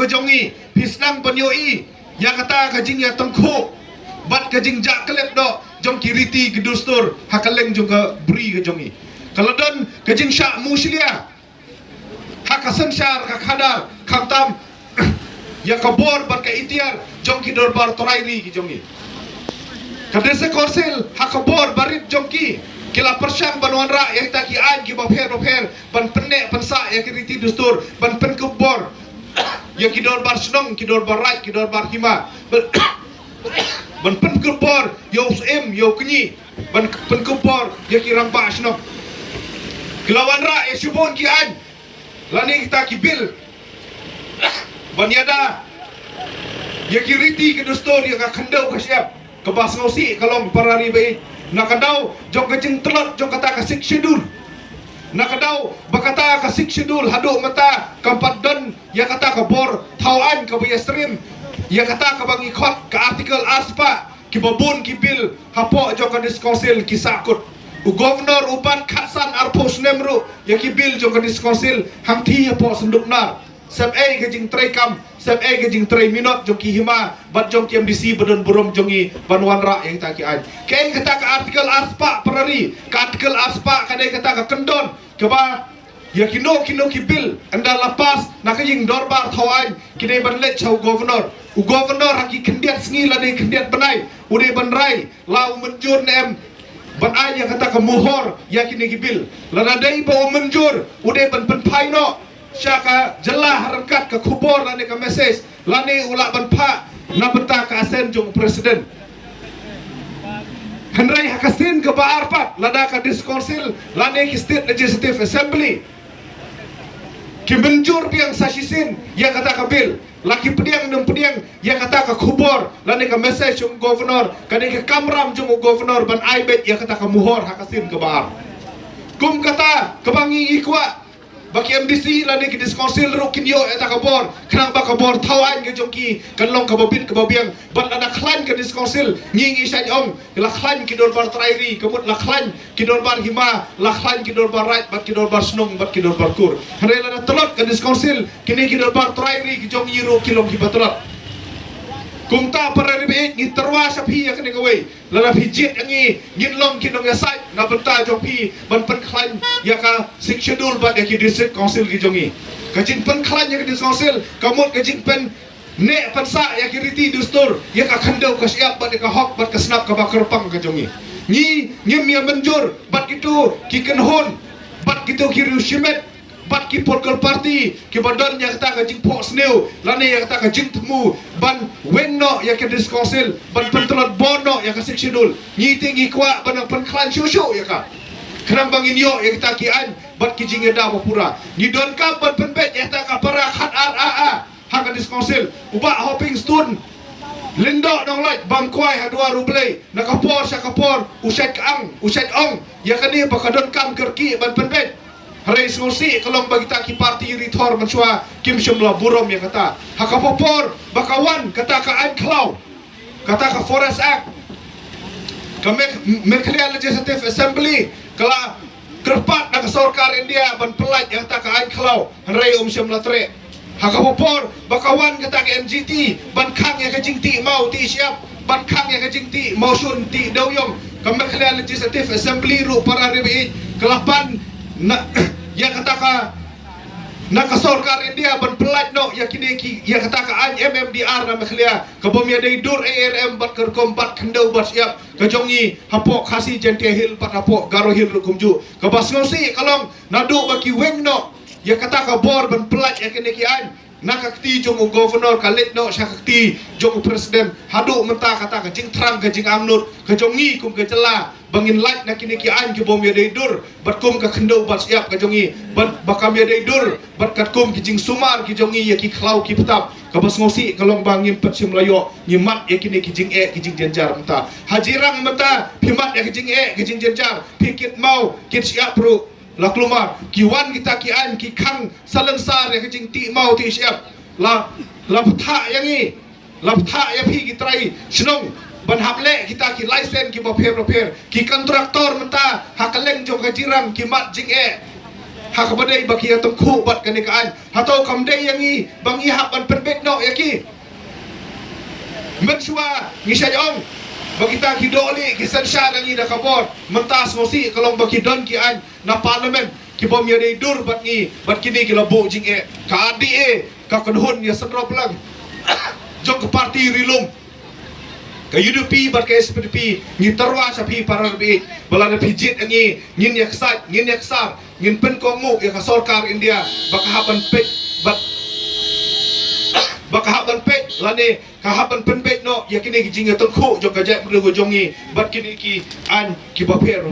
jong ke jongi pisnang penyoi ya kata ka jing ya tengkuk bat ka jing jak kelep do jong kiriti ke dustur hakaleng jong ke beri ke jongi kalau don ka jing syak muslia hakasan syar ka khadar khamtam ya kabor bat ka itiar jong ki dorbar torairi ki jongi kadese korsil hakabor barit jong ki kila persyang banuan ra yang taki an ki bapher ban penek pensa ya kiriti dustur ban penkubor ya ki dorbar senong ki dorbar rai ki dorbar hima ban penkubor yo em yo kunyi ban penkubor ya ki ramba senong kilawan ra ya subon ki an lani kita ki bil ban yada ya kiriti ki dustur ya ka khendau ka siap ke bas ngosi kalau parari baik nakadau jong kecing telot jong kata kasik schedule nakadau bakata kasik schedule hadu mata kampat don ya kata ke bor tauan ke baya stream ya kata ke bangi khot ke artikel aspa ki babun ki bil hapo jong ke diskonsil ki sakut u governor uban khasan arpos nemru ya ki bil jong ke diskonsil hangthi hapo senduknar sab ai ke jing trekam sab ai ke jing tre minot jong ki hima bat jong ki MDC bedon burom jongi banwan ra yang taki an kain kata ke artikel aspa perari ke artikel aspa kadai kata ke kendon ke ba ya kino ki bil anda lapas nak jing dorbar thawan kini banlet chau governor u governor haki kendiat sengi lani kendiat benai ude benrai lau menjur nem ban ai yang kata ke muhor ya kini ki bil lana dai bo menjur ude ban penpai no syaka jelah rengkat ke kubur lani ke mesej lani ulak banpa na benta ke asen jong presiden henrai hakasin ke baarpat lada ke diskonsil lani ke state legislative assembly ki menjur piang sasisin yang kata ke bil laki pediang dan pediang yang kata ke kubur lani ke mesej jong governor kani ke kamram jong governor ban aibet yang kata ke muhor hakasin ke baar kum kata ke bangi ikwa baki MDC lani ki diskonsil rukin yo eta kabor kenang ba kabor thawan ke jongki kanlong kababit kababiang bat ada klan ke diskonsil nyingi sai ong la klan ki dorbar trairi kemut la klan ki dorbar hima la klan ki dorbar right bat ki dorbar snong bat ki dorbar kur hare la telot ke diskonsil kini ki dorbar trairi ki jong yiru kilong ki batrat kumta parari be ni terwa sapi ya kene kawai la hijit yangi nginlong kinong ya sai na benta jopi ban pen klan ya ka sik schedule ba ya ki district council ki jongi kajin pen klan ya ki district council kamut kajin pen ne pansa ya ki riti dustur ya ka khandau ka siap ba ka hok ba ka snap ka bakar pang ka jongi ni nyem ya menjur bat itu ki kenhon bat gitu ki rushimet bat ki political party ki badan yang kata ka jing pok sneu lani yang kata ka jing temu ban wenno ya ke diskonsil ban pentelot bono ya ka schedule ni tinggi kwa ban pen klan shushu ya ka kenang bangin yo ya kita ki an bat ki jing da pura ni don ka ban penbet ya ta ka para khat raa ha ka diskonsil uba hopping stone lindo dong light bangkwai hadua rublei nakapor sakapor usai kaang usai ong ya kani bakadon kam kerki ban penbet Hari solusi kalau bagi tak ki parti rithor mansua kim syumla burom yang kata hakapopor bakawan kata ka an klau kata ka forest act kami Merkelian Legislative Assembly kala kerpat nak sarkar India ban pelaj yang kata ka an klau hari syumla tre hakapopor bakawan kata ka MGT ban khang yang ka jingti mau ti siap ban khang yang ka jingti mau sun ti dawyong kami Merkelian Legislative Assembly ru para ribi kelapan yang kata nak sarkar India ban pelaj no ya kini ki ya kata ka an MMDR na mekhlia ka bom ya dei dur ARM bat kerkom bat khendau bat siap ka jongi hapok khasi jente hil pat hapok garo hil kumju ka bas ngosi kalong nadu baki weng no ya kata ka bor ban pelaj ya kini ki an nakakti jong governor kalit no syakti jong presiden hadu menta kata ka jing terang ka jing amnut ka jongi kum ka cela bangin light nak kini ki an ki bom ya dei dur bat kum ka khendau bat siap ka jongi bat bakam ya dei dur bat kat kum ki jing sumar ki jongi ya ki khlau ki petap ka bas ngosi kalong bangin pet sim layo nyimat ya kini ki jing jenjar menta hajirang menta pimat ya ki jing jenjar pikit mau kit siap pro la klumar kiwan kita ki an ki khang salensar ya kicing ti mau ti siap la ptha yangi la ptha ya phi ki trai snong ban haple kita ki license ki bopher ki kontraktor menta hakaleng jong ka jirang ki mat jing hakabadai baki yang tengku bat kanikaan hatau kamdai yang i bang ihap an penbet no yaki mensua ngisajong bagi ta kidoli kisan syar ngi da kabor mentas ngosi kalau bagi don ki an na parlimen ki bom ya dei dur bat ngi bat kini ki lobo jing e ka adi e ka kedhun ya senrop lang jong ke parti rilum ka UDP bat ka SDP ngi tarwa sa pi para bi balana pijit ngi ngin yak sat ngin yak sar ngin pen ko ngu ya ka sarkar India baka haban pet bat baka haban pet lane kahaban penbet no yakini kijinga tengku jong kajak berdua jongi bat kini ki an ki baper